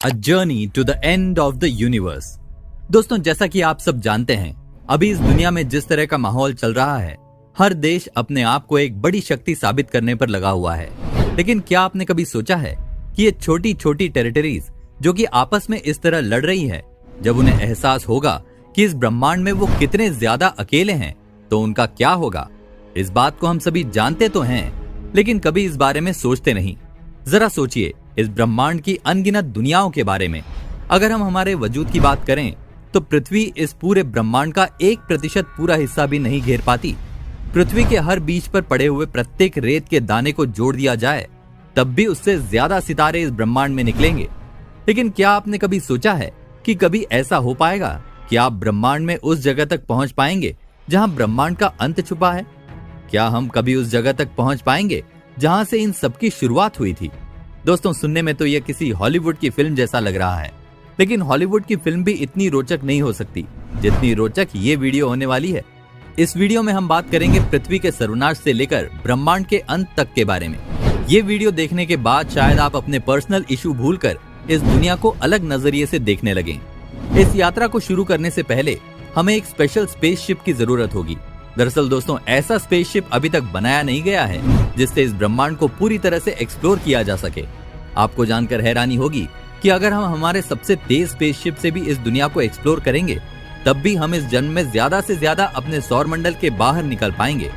A journey to the end of the universe. दोस्तों, जैसा कि आप सब जानते हैं, अभी इस दुनिया में जिस तरह का माहौल चल रहा है, हर देश अपने आप को एक बड़ी शक्ति साबित करने पर लगा हुआ है। लेकिन क्या आपने कभी सोचा है कि ये छोटी छोटी टेरिटरीज जो कि आपस में इस तरह लड़ रही है, जब उन्हें एहसास होगा कि इस ब्रह्मांड में वो कितने ज्यादा अकेले हैं, तो उनका क्या होगा? इस बात को हम सभी जानते तो हैं, लेकिन कभी इस बारे में सोचते नहीं। जरा सोचिए इस ब्रह्मांड की अनगिनत दुनियाओं के बारे में। अगर हम हमारे वजूद की बात करें तो पृथ्वी इस पूरे ब्रह्मांड का 1% पूरा हिस्सा भी नहीं घेर पाती। पृथ्वी के हर बीच पर पड़े हुए प्रत्येक रेत के दाने को जोड़ दिया जाए तब भी उससे ज्यादा सितारे इस ब्रह्मांड में निकलेंगे। लेकिन क्या आपने कभी सोचा है कि कभी ऐसा हो पाएगा कि आप ब्रह्मांड में उस जगह तक पहुंच पाएंगे जहां ब्रह्मांड का अंत छुपा है? क्या हम कभी उस जगह तक पहुंच पाएंगे जहां से इन सबकी शुरुआत हुई थी? दोस्तों, सुनने में तो यह किसी हॉलीवुड की फिल्म जैसा लग रहा है, लेकिन हॉलीवुड की फिल्म भी इतनी रोचक नहीं हो सकती जितनी रोचक ये वीडियो होने वाली है। इस वीडियो में हम बात करेंगे पृथ्वी के सर्वनाश से लेकर ब्रह्मांड के अंत तक के बारे में। ये वीडियो देखने के बाद शायद आप अपने पर्सनल इशू भूलकर इस दुनिया को अलग नजरिए से देखने लगें। इस यात्रा को शुरू करने से पहले हमें एक स्पेशल स्पेसशिप की जरूरत होगी। दरअसल दोस्तों, ऐसा स्पेसशिप अभी तक बनाया नहीं गया है जिससे इस ब्रह्मांड को पूरी तरह से एक्सप्लोर किया जा सके। आपको जानकर हैरानी होगी कि अगर हम हमारे सबसे तेज स्पेसशिप से भी इस दुनिया को एक्सप्लोर करेंगे, तब भी हम इस जन्म में ज्यादा से ज्यादा अपने सौरमंडल के बाहर निकल पाएंगे।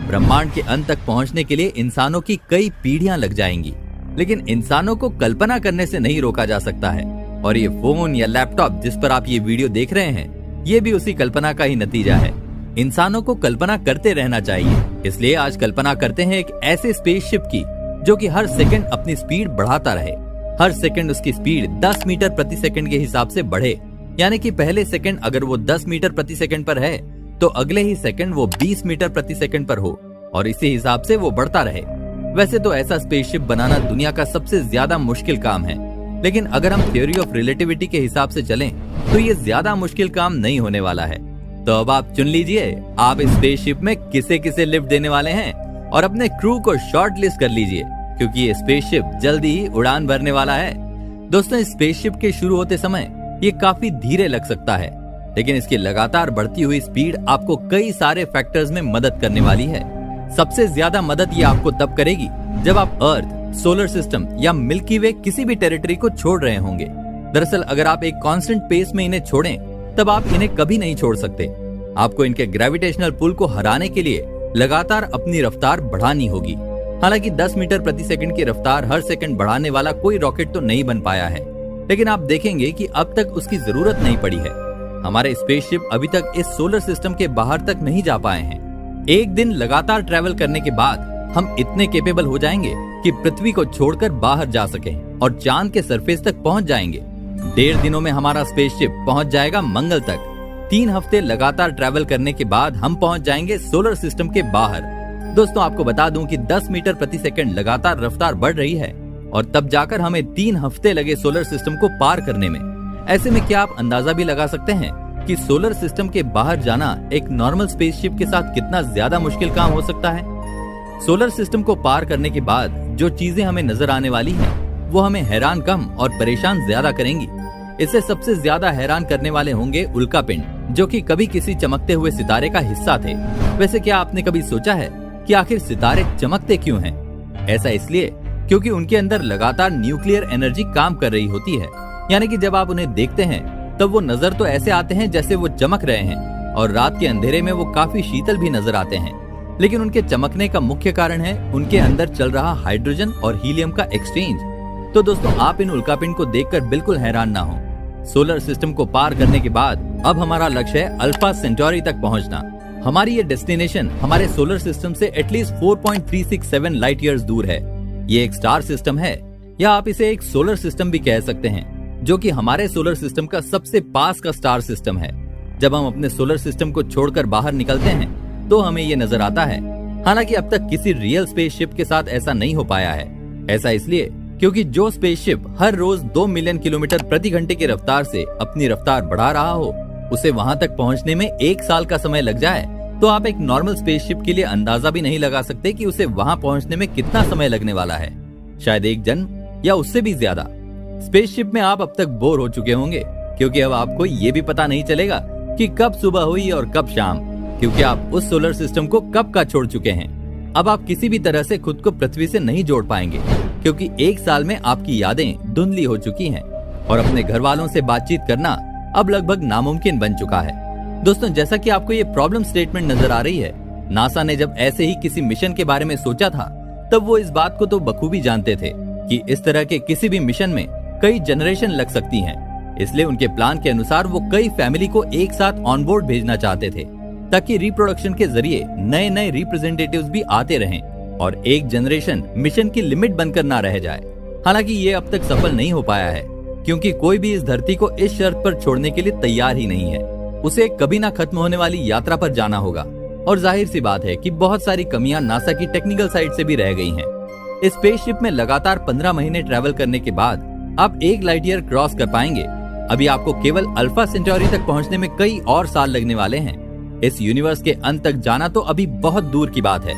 ब्रह्मांड के अंत तक पहुंचने के लिए इंसानों की कई पीढ़ियां लग जाएंगी, लेकिन इंसानों को कल्पना करने से नहीं रोका जा सकता है। और ये फोन या लैपटॉप जिस पर आप ये वीडियो देख रहे हैं, ये भी उसी कल्पना का ही नतीजा है। इंसानों को कल्पना करते रहना चाहिए, इसलिए आज कल्पना करते हैं एक ऐसे स्पेसशिप की जो कि हर सेकंड अपनी स्पीड बढ़ाता रहे। हर सेकंड उसकी स्पीड 10 मीटर प्रति सेकंड के हिसाब से बढ़े, यानी कि पहले सेकंड अगर वो 10 मीटर प्रति सेकंड पर है तो अगले ही सेकंड वो 20 मीटर प्रति सेकंड पर हो, और इसी हिसाब से वो बढ़ता रहे। वैसे तो ऐसा स्पेसशिप बनाना दुनिया का सबसे ज्यादा मुश्किल काम है, लेकिन अगर हम थ्योरी ऑफ रिलेटिविटी के हिसाब से चलें तो ये ज्यादा मुश्किल काम नहीं होने वाला है। तो अब आप चुन लीजिए आप इस स्पेसशिप में किसे किसे लिफ्ट देने वाले हैं, और अपने क्रू को शॉर्ट लिस्ट कर लीजिए, क्योंकि ये स्पेसशिप जल्दी ही उड़ान भरने वाला है। दोस्तों, इस स्पेसशिप के शुरू होते समय ये काफी धीरे लग सकता है, लेकिन इसकी लगातार बढ़ती हुई स्पीड आपको कई सारे फैक्टर्स में मदद करने वाली है। सबसे ज्यादा मदद ये आपको तब करेगी जब आप अर्थ, सोलर सिस्टम या मिल्की वे किसी भी टेरिटरी को छोड़ रहे होंगे। दरअसल अगर आप एक कांस्टेंट पेस में इन्हें छोड़ें, तब आप इन्हें कभी नहीं छोड़ सकते। आपको इनके ग्रेविटेशनल पुल को हराने के लिए लगातार अपनी रफ्तार बढ़ानी होगी। हालांकि 10 मीटर प्रति सेकंड की रफ्तार हर सेकंड बढ़ाने वाला कोई रॉकेट तो नहीं बन पाया है, लेकिन आप देखेंगे कि अब तक उसकी जरूरत नहीं पड़ी है। हमारे स्पेसशिप अभी तक इस सोलर सिस्टम के बाहर तक नहीं जा पाए हैं। एक दिन लगातार ट्रैवल करने के बाद हम इतने केपेबल हो जाएंगे कि पृथ्वी को छोड़कर बाहर जा सकें और चांद के सरफेस तक पहुंच जाएंगे। 1.5 दिनों में हमारा स्पेसशिप पहुंच जाएगा मंगल तक। 3 हफ्ते लगातार ट्रैवल करने के बाद हम पहुंच जाएंगे सोलर सिस्टम के बाहर। दोस्तों, आपको बता दूं कि 10 मीटर प्रति सेकंड लगातार रफ्तार बढ़ रही है, और तब जाकर हमें 3 हफ्ते लगे सोलर सिस्टम को पार करने में। ऐसे में क्या आप अंदाजा भी लगा सकते हैं कि सोलर सिस्टम के बाहर जाना एक नॉर्मल स्पेसशिप के साथ कितना ज्यादा मुश्किल काम हो सकता है? सोलर सिस्टम को पार करने के बाद जो चीजें हमें नजर आने वाली हैं, वो हमें हैरान कम और परेशान ज्यादा करेंगी। इससे सबसे ज्यादा हैरान करने वाले होंगे उल्कापिंड, जो कि कभी किसी चमकते हुए सितारे का हिस्सा थे। वैसे क्या आपने कभी सोचा है कि आखिर सितारे चमकते क्यों हैं? ऐसा इसलिए क्योंकि उनके अंदर लगातार न्यूक्लियर एनर्जी काम कर रही होती है, यानी कि जब आप उन्हें देखते हैं तब वो नजर तो ऐसे आते हैं जैसे वो चमक रहे हैं, और रात के अंधेरे में वो काफी शीतल भी नजर आते हैं। लेकिन उनके चमकने का मुख्य कारण है उनके अंदर चल रहा हाइड्रोजन और हीलियम का एक्सचेंज। तो दोस्तों, आप इन उल्कापिंड को देखकर बिल्कुल हैरान ना हो। सोलर सिस्टम को पार करने के बाद अब हमारा लक्ष्य है अल्फा सेंटोरी तक पहुंचना। हमारी ये डेस्टिनेशन हमारे सोलर सिस्टम से एटलीस्ट 4.367 लाइट ईयर्स दूर है। ये एक स्टार सिस्टम है, या आप इसे एक सोलर सिस्टम भी कह सकते हैं, जो कि हमारे सोलर सिस्टम का सबसे पास का स्टार सिस्टम है। जब हम अपने सोलर सिस्टम को छोड़कर बाहर निकलते हैं तो हमें ये नजर आता है। हालांकि अब तक किसी रियल स्पेसशिप के साथ ऐसा नहीं हो पाया है। ऐसा इसलिए क्योंकि जो स्पेसशिप हर रोज 2 मिलियन किलोमीटर प्रति घंटे की रफ्तार से अपनी रफ्तार बढ़ा रहा हो, उसे वहां तक पहुंचने में 1 साल का समय लग जाए, तो आप एक नॉर्मल स्पेसशिप के लिए अंदाजा भी नहीं लगा सकते कि उसे वहां पहुंचने में कितना समय लगने वाला है। शायद 1 जन्म या उससे भी ज्यादा। स्पेसशिप में आप अब तक बोर हो चुके होंगे, क्योंकि अब आपको ये भी पता नहीं चलेगा कि कब सुबह हुई और कब शाम, क्योंकि आप उस सोलर सिस्टम को कब का छोड़ चुके हैं। अब आप किसी भी तरह से खुद को पृथ्वी से नहीं जोड़ पाएंगे, क्योंकि एक साल में आपकी यादें धुंधली हो चुकी हैं और अपने घर वालों से बातचीत करना अब लगभग नामुमकिन बन चुका है। दोस्तों, जैसा कि आपको ये प्रॉब्लम स्टेटमेंट नजर आ रही है, नासा ने जब ऐसे ही किसी मिशन के बारे में सोचा था, तब वो इस बात को तो बखूबी जानते थे कि इस तरह के किसी भी मिशन में कई जनरेशन लग सकती हैं। इसलिए उनके प्लान के अनुसार वो कई फैमिली को एक साथ ऑन बोर्ड भेजना चाहते थे, ताकि रिप्रोडक्शन के जरिए नए नए रिप्रेजेंटेटिव्स भी आते रहें और एक जनरेशन मिशन की लिमिट बनकर ना रह जाए। हालांकि ये अब तक सफल नहीं हो पाया है, क्योंकि कोई भी इस धरती को इस शर्त पर छोड़ने के लिए तैयार ही नहीं है। उसे कभी ना खत्म होने वाली यात्रा पर जाना होगा, और जाहिर सी बात है कि बहुत सारी कमियां नासा की टेक्निकल साइड से भी रह गई हैं। इस स्पेसशिप में लगातार 15 महीने ट्रैवल करने के बाद आप 1 लाइट ईयर क्रॉस कर पाएंगे। अभी आपको केवल अल्फा सेंटोरी तक पहुंचने में कई और साल लगने वाले हैं। इस यूनिवर्स के अंत तक जाना तो अभी बहुत दूर की बात है।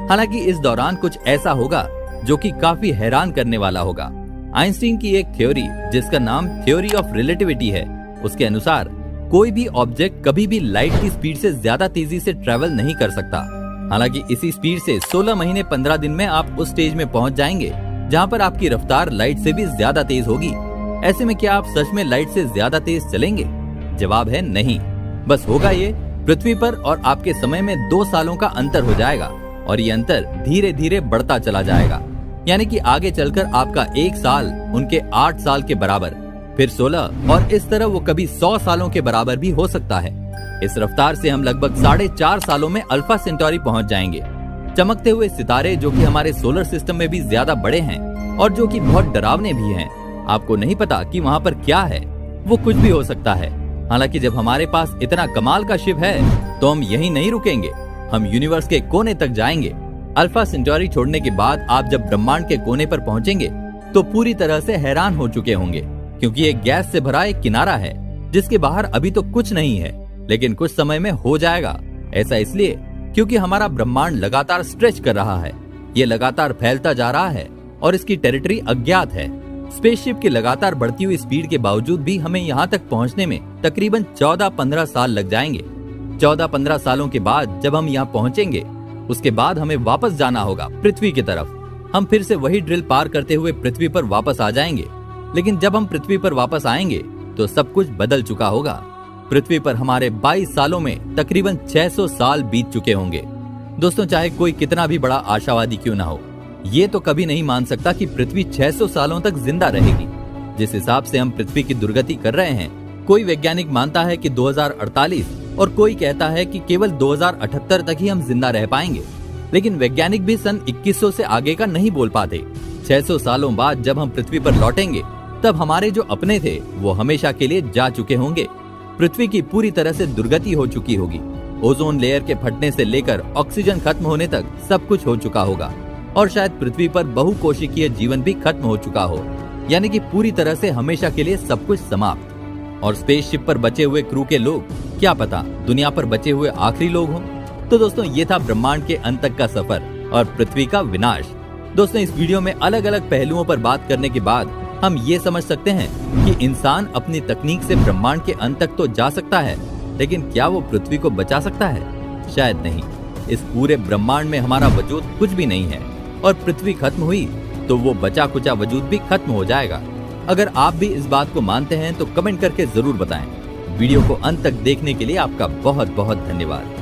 हालांकि इस दौरान कुछ ऐसा होगा जो कि काफी हैरान करने वाला होगा। आइंस्टीन की एक थ्योरी, जिसका नाम थ्योरी ऑफ रिलेटिविटी है, उसके अनुसार कोई भी ऑब्जेक्ट कभी भी लाइट की स्पीड से ज्यादा तेजी से ट्रेवल नहीं कर सकता। हालांकि इसी स्पीड से 16 महीने 15 दिन में आप उस स्टेज में पहुंच जाएंगे जहां पर आपकी रफ्तार लाइट से भी ज्यादा तेज होगी। ऐसे में क्या आप सच में लाइट से ज्यादा तेज चलेंगे? जवाब है नहीं। बस होगा ये, पृथ्वी पर और आपके समय में 2 सालों का अंतर हो जाएगा, और ये अंतर धीरे धीरे बढ़ता चला जाएगा। यानी कि आगे चलकर आपका 1 साल उनके 8 साल के बराबर, फिर 16, और इस तरह वो कभी 100 सालों के बराबर भी हो सकता है। इस रफ्तार से हम लगभग 4.5 सालों में अल्फा सेंटोरी पहुंच जाएंगे। चमकते हुए सितारे जो कि हमारे सोलर सिस्टम में भी ज्यादा बड़े हैं और जो कि बहुत डरावने भी हैं। आपको नहीं पता कि वहाँ पर क्या है, वो कुछ भी हो सकता है। हालांकि जब हमारे पास इतना कमाल का शिप है तो हम यहीं नहीं रुकेंगे, हम यूनिवर्स के कोने तक जाएंगे। अल्फा सेंटोरी छोड़ने के बाद आप जब ब्रह्मांड के कोने पर पहुंचेंगे तो पूरी तरह से हैरान हो चुके होंगे, क्योंकि एक गैस से भरा एक किनारा है जिसके बाहर अभी तो कुछ नहीं है, लेकिन कुछ समय में हो जाएगा। ऐसा इसलिए क्योंकि हमारा ब्रह्मांड लगातार स्ट्रेच कर रहा है, ये लगातार फैलता जा रहा है और इसकी टेरिटरी अज्ञात है। स्पेसशिप की लगातार बढ़ती हुई स्पीड के बावजूद भी हमें यहाँ तक पहुँचने में तकरीबन 14-15 साल लग जाएंगे। 14-15 सालों के बाद जब हम यहाँ पहुँचेंगे, उसके बाद हमें वापस जाना होगा पृथ्वी की तरफ। हम फिर से वही ड्रिल पार करते हुए पृथ्वी पर वापस आ जाएंगे, लेकिन जब हम पृथ्वी पर वापस आएंगे तो सब कुछ बदल चुका होगा। पृथ्वी पर हमारे 22 सालों में तकरीबन 600 साल बीत चुके होंगे। दोस्तों, चाहे कोई कितना भी बड़ा आशावादी क्यों ना हो, ये तो कभी नहीं मान सकता कि पृथ्वी 600 सालों तक जिंदा रहेगी। जिस हिसाब से हम पृथ्वी की दुर्गति कर रहे हैं, कोई वैज्ञानिक मानता है कि 2048 और कोई कहता है कि केवल 2078 तक ही हम जिंदा रह पाएंगे। लेकिन वैज्ञानिक भी सन 2100 से आगे का नहीं बोल पाते। 600 सालों बाद जब हम पृथ्वी पर लौटेंगे, तब हमारे जो अपने थे वो हमेशा के लिए जा चुके होंगे। पृथ्वी की पूरी तरह से दुर्गति हो चुकी होगी। ओजोन लेयर के फटने से लेकर ऑक्सीजन खत्म होने तक सब कुछ हो चुका होगा, और शायद पृथ्वी पर बहुकोशिकीय जीवन भी खत्म हो चुका हो, यानी कि पूरी तरह से हमेशा के लिए सब कुछ समाप्त। और स्पेसशिप पर बचे हुए क्रू के लोग, क्या पता दुनिया पर बचे हुए आखिरी लोग हों। तो दोस्तों, ये था ब्रह्मांड के अंत तक का सफर और पृथ्वी का विनाश। दोस्तों, इस वीडियो में अलग अलग पहलुओं पर बात करने के बाद हम ये समझ सकते हैं कि इंसान अपनी तकनीक से ब्रह्मांड के अंत तक तो जा सकता है, लेकिन क्या वो पृथ्वी को बचा सकता है? शायद नहीं। इस पूरे ब्रह्मांड में हमारा वजूद कुछ भी नहीं है, और पृथ्वी खत्म हुई तो वो बचा कुचा वजूद भी खत्म हो जाएगा। अगर आप भी इस बात को मानते हैं तो कमेंट करके जरूर बताएं। वीडियो को अंत तक देखने के लिए आपका बहुत बहुत धन्यवाद।